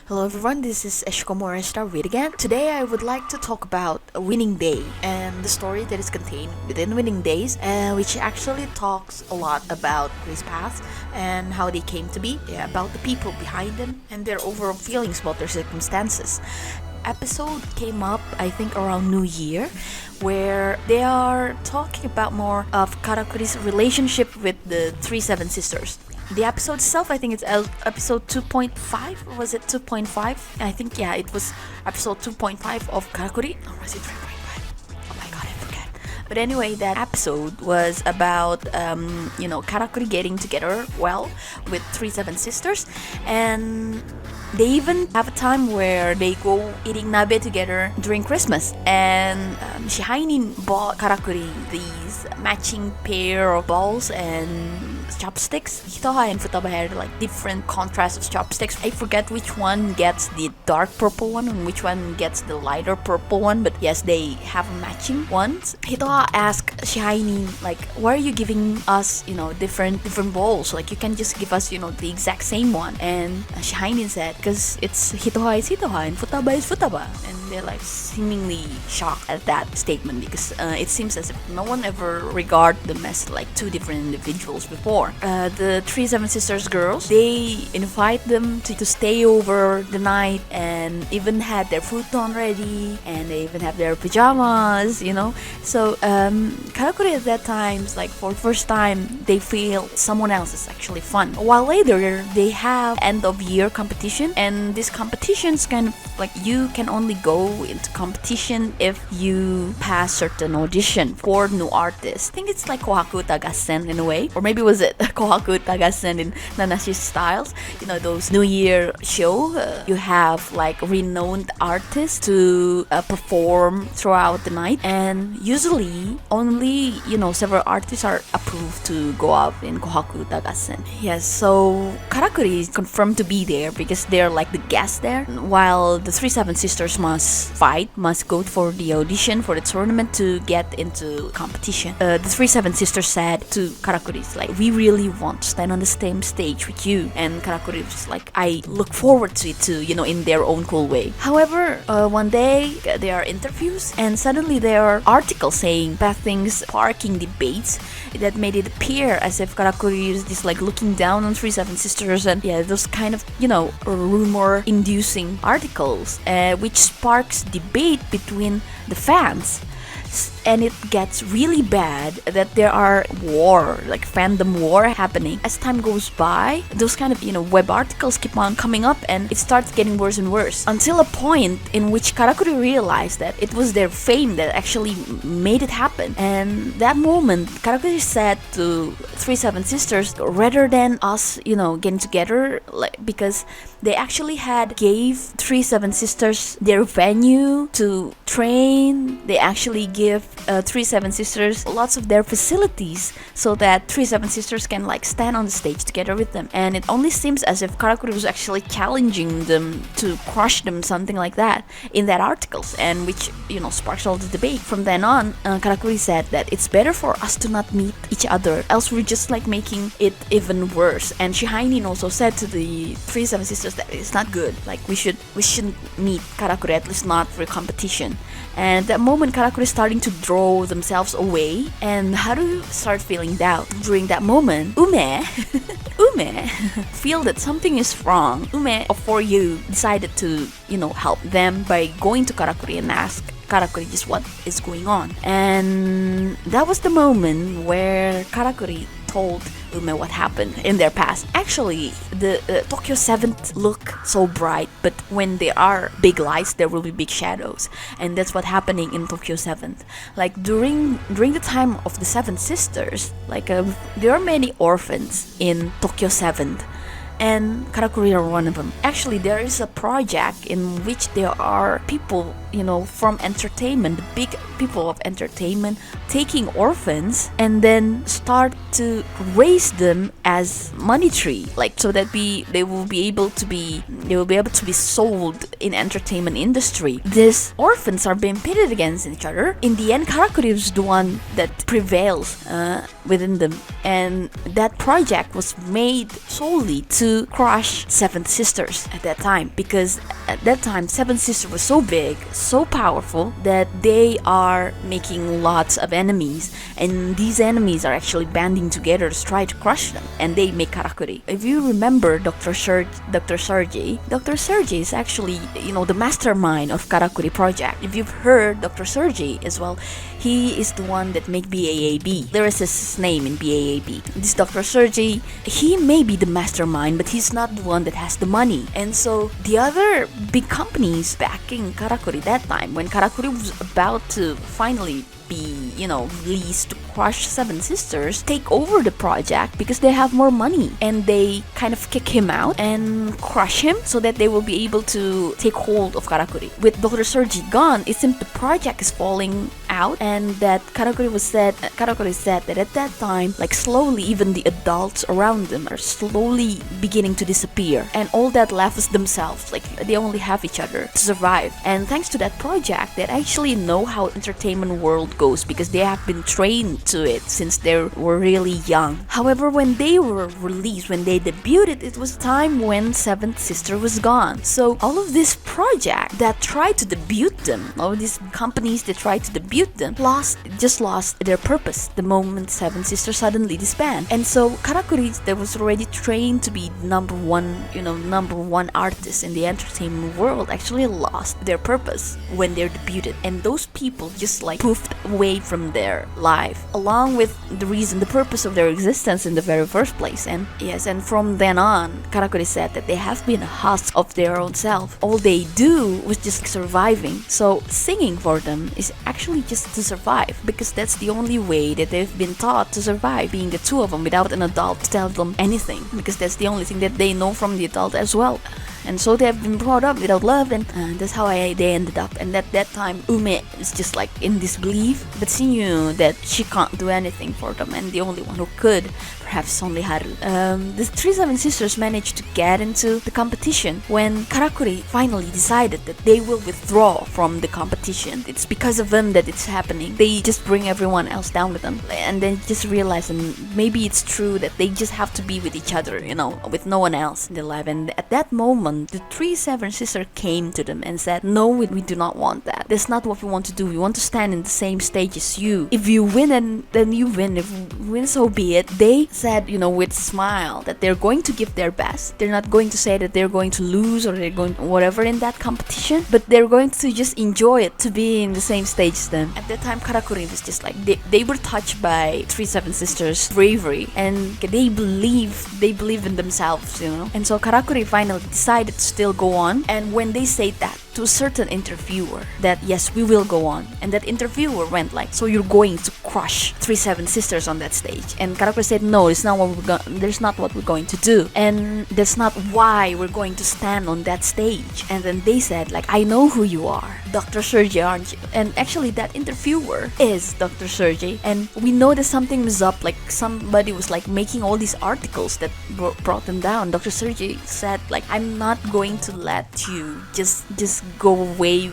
Hello everyone, this is Eshkomora Starwit again. Today I would like to talk about a winning day and the story that is contained within Winning Days, which actually talks a lot about Grace Paths and how they came to be, about the people behind them and their overall feelings about their circumstances. Episode came up, I think, around New Year, where they are talking about more of Karakuri's relationship with the 3 7 sisters. The episode itself, I think it's episode 2.5, or was it 2.5? I think, yeah, it was episode 2.5 of Karakuri, or was it 3.5? Oh my god, I forget. But anyway, that episode was about, Karakuri getting together well with 3 7 sisters, and they even have a time where they go eating nabe together during Christmas. And Shihainin bought Karakuri these matching pair of balls and chopsticks. Hitoha and Futaba had like different contrasts of chopsticks. I forget which one gets the dark purple one and which one gets the lighter purple one, but yes, they have matching ones. Hitoha asked Shihainin, like, why are you giving us, different bowls? Like, you can just give us, the exact same one. And Shihainin said, because it's Hitoha is Hitoha and Futaba is Futaba. And they're like seemingly shocked at that statement because it seems as if no one ever regarded them as like two different individuals before. The 3 7 sisters girls, they invite them to stay over the night and even had their futon ready and they even have their pajamas, So Karakuri at that time, like for the first time, they feel someone else is actually fun. A while later, they have end of year competition, and this competition's kind of like you can only go into competition if you pass certain audition for new artists. I think it's like Kohaku Tagasen in a way, or maybe was it Kohaku Tagasen in Nanashi's styles? Those New Year show. You have like renowned artists to perform throughout the night, and usually only several artists are approved to go up in Kohaku Tagasen. Yes, so Karakuri is confirmed to be there because they're like the guests there, while the 3 7 sisters must go for the audition for the tournament to get into competition. The 3 7 sisters said to Karakuri, like, we really want to stand on the same stage with you. And Karakuri was like, I look forward to it too, in their own cool way. However, one day there are interviews and suddenly there are articles saying bad things, sparking debates that made it appear as if Karakuri is just like looking down on 3 7 sisters, and those kind of rumor inducing articles, which sparks debate between the fans. And it gets really bad that there are fandom war happening. As time goes by, those kind of, web articles keep on coming up and it starts getting worse and worse until a point in which Karakuri realized that it was their fame that actually made it happen. And that moment, Karakuri said to 3 7 sisters, rather than us, getting together, because they actually gave 3 7 sisters their venue to train. They actually give 3 7 sisters lots of their facilities so that 3 7 sisters can stand on the stage together with them. And it only seems as if Karakuri was actually challenging them to crush them, something like that, in that articles, and which sparks all the debate. From then on, Karakuri said that it's better for us to not meet each other, else we're just making it even worse. And Shihainin also said to the 3 7 sisters that it's not good, we shouldn't meet Karakuri, at least not for competition. And at that moment, Karakuri is starting to draw themselves away. And Haru start feeling doubt. During that moment, Ume feel that something is wrong. Ume, for you, decided to, help them by going to Karakuri and ask Karakuri just what is going on. And that was the moment where Karakuri told Ume what happened in their past. Actually, the Tokyo 7th look so bright, but when there are big lights, there will be big shadows, and that's what's happening in Tokyo 7th. During the time of the 7 sisters, there are many orphans in Tokyo 7th, and Karakuri are one of them. Actually, there is a project in which there are people, from entertainment, the big people of entertainment, taking orphans and then start to raise them as money tree, like so that they will be able to be sold in entertainment industry. These orphans are being pitted against each other. In the end, Karakuri is the one that prevails within them, and that project was made solely to crush Seven Sisters at that time, because at that time Seven Sisters was so big, so powerful, that they are making lots of enemies, and these enemies are actually banding together to try to crush them, and they make Karakuri. If you remember Dr. Sergei is actually, the mastermind of Karakuri project. If you've heard Dr. Sergei as well, he is the one that make BAAB. There is his name in BAAB. This Dr. Sergei, he may be the mastermind, but he's not the one that has the money. And so the other big companies backing Karakuri that time, when Karakuri was about to finally be, released to crush Seven Sisters, take over the project because they have more money, and they kind of kick him out and crush him so that they will be able to take hold of Karakuri. With Dr. Sergi gone, it seems the project is falling out, and that Karakuri said that at that time, like slowly, even the adults around them are slowly beginning to disappear, and all that left is themselves. Like they only have each other to survive. And thanks to that project, they actually know how entertainment world goes because they have been trained to it since they were really young. However, when they were released, when they debuted, it was time when Seventh Sister was gone. So all of this project that tried to debut them, all of these companies that tried to debut them, lost their purpose the moment Seven Sisters suddenly disbanded. And so Karakuri, that was already trained to be number one artist in the entertainment world, actually lost their purpose when they debuted. And those people just like poofed away from their life, along with the purpose of their existence in the very first place. And yes, and from then on, Karakuri said that they have been a husk of their own self. All they do was just surviving. So singing for them is actually just to survive, because that's the only way that they've been taught to survive, being the two of them without an adult to tell them anything, because that's the only thing that they know from the adult as well. And so they have been brought up without love, and that's how they ended up. And at that time, Ume is just like in disbelief, but she knew that she can't do anything for them, and the only one who could, perhaps only Haru. The three Seven Sisters managed to get into the competition when Karakuri finally decided that they will withdraw from the competition. It's because of them that it's happening. They just bring everyone else down with them, and then just realize, and maybe it's true that they just have to be with each other, with no one else in their life. And at that moment, the three Seven Sisters came to them and said, no, we do not want that. That's not what we want to do. We want to stand in the same stage as you. If you win, then you win. If you win, so be it. They said, with a smile, that they're going to give their best. They're not going to say that they're going to lose or they're going whatever in that competition, but they're going to just enjoy it, to be in the same stage as them. At that time, Karakuri was just like, they were touched by three Seven Sisters' bravery, and they believe in themselves, And so Karakuri finally decided to still go on. And when they said that to a certain interviewer, that yes, we will go on, and that interviewer went like, so you're going to crush three Seven Sisters on that stage? And Karakuri said, no, it's not there's not what we're going to do, and that's not why we're going to stand on that stage. And then they said like, I know who you are, Dr. Sergei, aren't you? And actually that interviewer is Dr. Sergei, and we know that something was up, like somebody was like making all these articles that brought them down. Dr. Sergei said like, I'm not going to let you just go away,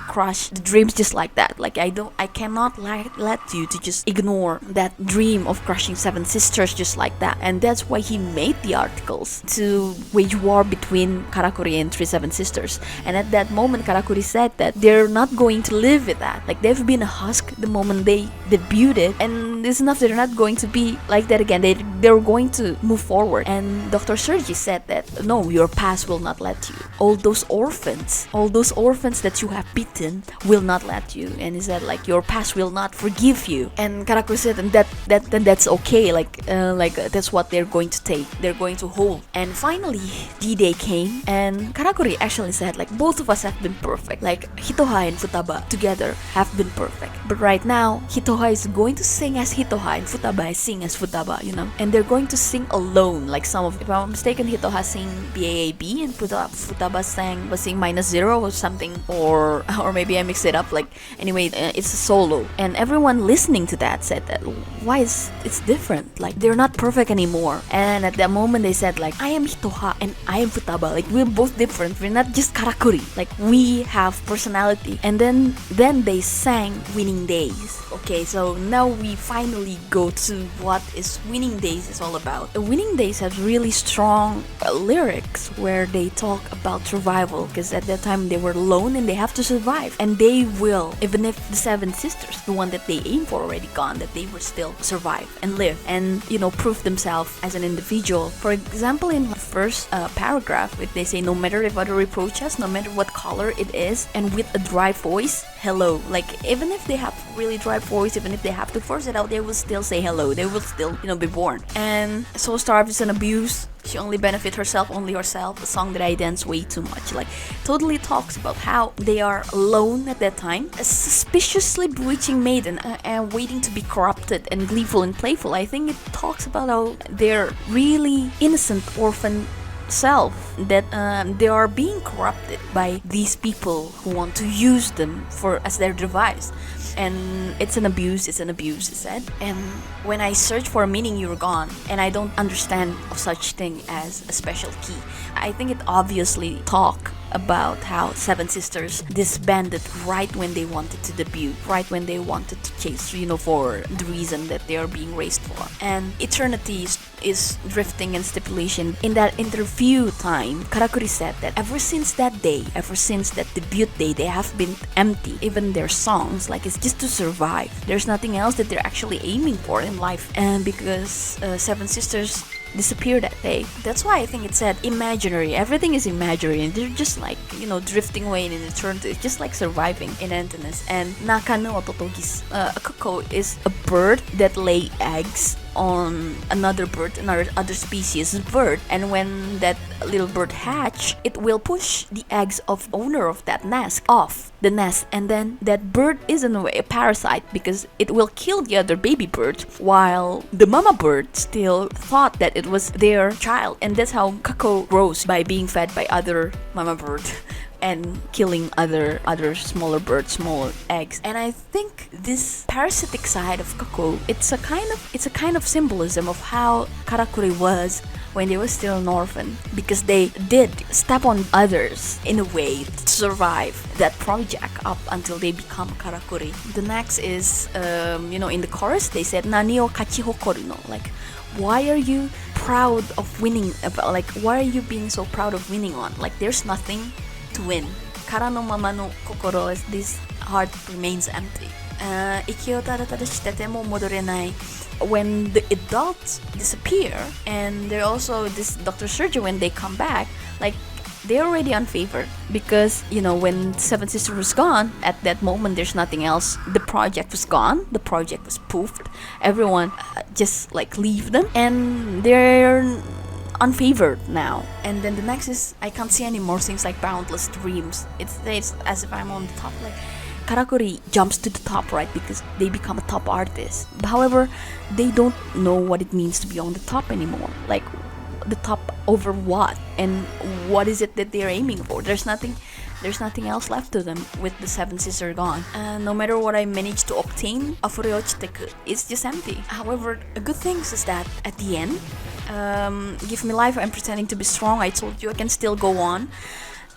crush the dreams just like that. Like I cannot let you to just ignore that dream of crushing Seven Sisters just like that. And that's why he made the articles, to wage war between Karakuri and three Seven Sisters. And at that moment, Karakuri said that they're not going to live with that. Like they've been a husk the moment they debuted, and it's enough. They're not going to be like that again. They're going to move forward. And Dr. Sergi said that no, your past will not let you. All those orphans that you have beaten will not let you. And he said like, your past will not forgive you. And Karakuri said, and that's okay. Like that's what they're going to take. They're going to hold. And finally, D-Day came, and Karakuri actually said like, both of us have been perfect. Like Hitoha and Futaba together have been perfect. But right now, Hitoha is going to sing as Hitoha and Futaba is sing as Futaba, and they're going to sing alone. Like some of, if I'm not mistaken, Hitoha sing BAAB and Futaba was sing -0 or something, or maybe I mixed it up. Like anyway, it's a solo, and everyone listening to that said that why is it's different? Like they're not perfect anymore. And at that moment they said like, I am Hitoha and I am Futaba. Like we're both different. We're not just Karakuri. Like we have personality. And then they sang Winning Days. Okay, so now we finally go to what is Winning Days is all about. Winning Days has really strong lyrics where they talk about survival, because at that time they were alone and they have to survive, and they will, even if the seven sisters, the one that they aim for, already gone, that they will still survive and live and prove themselves as an individual. For example, in the first paragraph, if they say, no matter if other reproach us, no matter what color it is, and with a dry voice, hello. Like even if they have really dry voice, even if they have to force it out, they will still say hello. They will still be born. And So Starved is an abuse. She only benefit herself, only herself. A song that I dance way too much. Like totally talks about how they are alone at that time, a suspiciously bewitching maiden, and waiting to be corrupted and gleeful and playful. I think it talks about how they're really innocent orphan self, that they are being corrupted by these people who want to use them as their device. And it's an abuse, it said. And when I search for meaning, you're gone, and I don't understand of such thing as a special key. I think it obviously talk about how Seven Sisters disbanded right when they wanted to debut, right when they wanted to chase, for the reason that they are being raised for. And eternity is drifting and stipulation. In that interview time, Karakuri said that ever since that day, ever since that debut day, they have been empty. Even their songs, like it's just to survive. There's nothing else that they're actually aiming for in life. And because Seven Sisters disappeared that day, that's why I think it said imaginary. Everything is imaginary, and they're just like drifting away in eternity. It's just like surviving in emptiness. And Nakanu ototogis, a cuckoo is a bird that lay eggs on another bird, another species bird, and when that little bird hatch, it will push the eggs of owner of that nest off the nest, and then that bird is in a way a parasite, because it will kill the other baby bird, while the mama bird still thought that it was their child. And that's how cuckoo grows, by being fed by other mama bird and killing other smaller birds, smaller eggs. And I think this parasitic side of cuckoo, it's a kind of symbolism of how Karakuri was when they were still an orphan, because they did step on others in a way to survive that project up until they become Karakuri. The next is in the chorus they said Nani o kachihokoru no, like why are you proud of winning, like why are you being so proud of winning on, like there's nothing to win. Kara no mama no kokoro is, this heart remains empty. Iki o taratara shitete mo modorenai. When the adults disappear, and they're also this Dr. Sergio, when they come back, like they're already unfavored, because when Seven Sisters was gone, at that moment there's nothing else. The project was gone, the project was poofed, everyone just like leave them, and they're unfavored now. And then the next is I can't see any more things like boundless dreams. It's as if I'm on the top. Like Karakuri jumps to the top, right, because they become a top artist. However, they don't know what it means to be on the top anymore. Like the top over what, and what is it that they're aiming for? There's nothing else left to them with the Seven Sisters gone. No matter what I manage to obtain, it's just empty. However, a good thing is that at the end, give me life, I'm pretending to be strong, I told you I can still go on.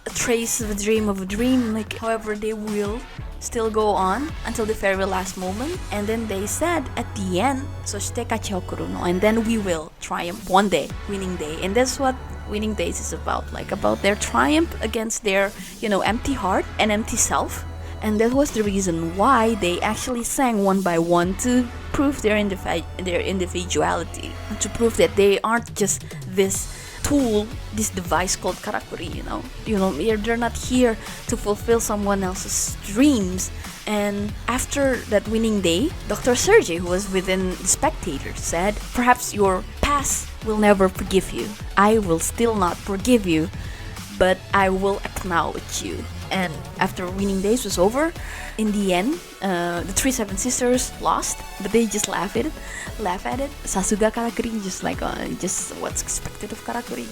A trace of a dream, like however they will still go on until the very last moment. And then they said at the end, soshite kachihokuru no, and then we will triumph one day, winning day. And that's what Winning Days is about, like about their triumph against their empty heart and empty self. And that was the reason why they actually sang one by one, to prove their individuality, to prove that they aren't just this tool, this device called Karakuri. They're not here to fulfill someone else's dreams. And after that winning day, Dr. Sergei, who was within the spectators, said, perhaps your past will never forgive you. I will still not forgive you, but I will acknowledge you. And after Winning Days was over, in the end, the three seven sisters lost, but they just laugh at it. Sasuga Karakuri just like just what's expected of Karakuri.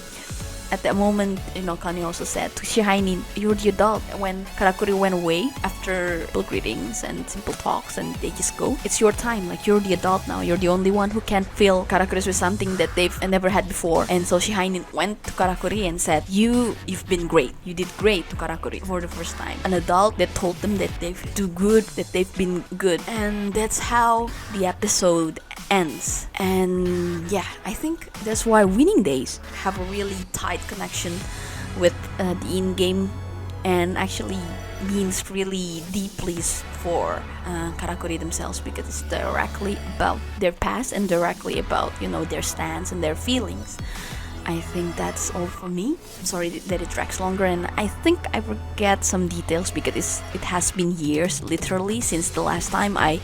At that moment, Kanye also said to Shihainin, "You're the adult." When Karakuri went away after simple greetings and simple talks, and they just go, "It's your time. Like, you're the adult now. You're the only one who can fill Karakuri with something that they've never had before." And so Shihainin went to Karakuri and said, "You've been great. You did great to Karakuri for the first time. An adult that told them that they've do good, that they've been good." And that's how the episode ends. And yeah, I think that's why Winning Days have a really tight connection with the in-game, and actually means really deeply for Karakuri themselves, because it's directly about their past and directly about their stance and their feelings. I think that's all for me. I'm sorry that it drags longer, and I think I forget some details because it has been years, literally, since the last time I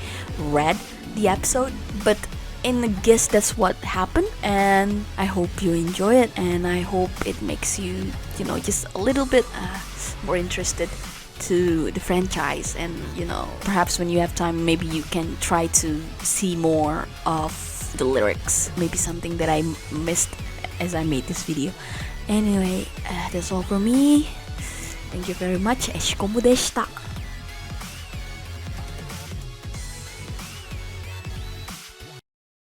read the episode. But I guess that's what happened, and I hope you enjoy it, and I hope it makes you, just a little bit more interested to the franchise. And perhaps when you have time, maybe you can try to see more of the lyrics, maybe something that I missed as I made this video. Anyway, that's all for me. Thank you very much. Eshikomu deshita.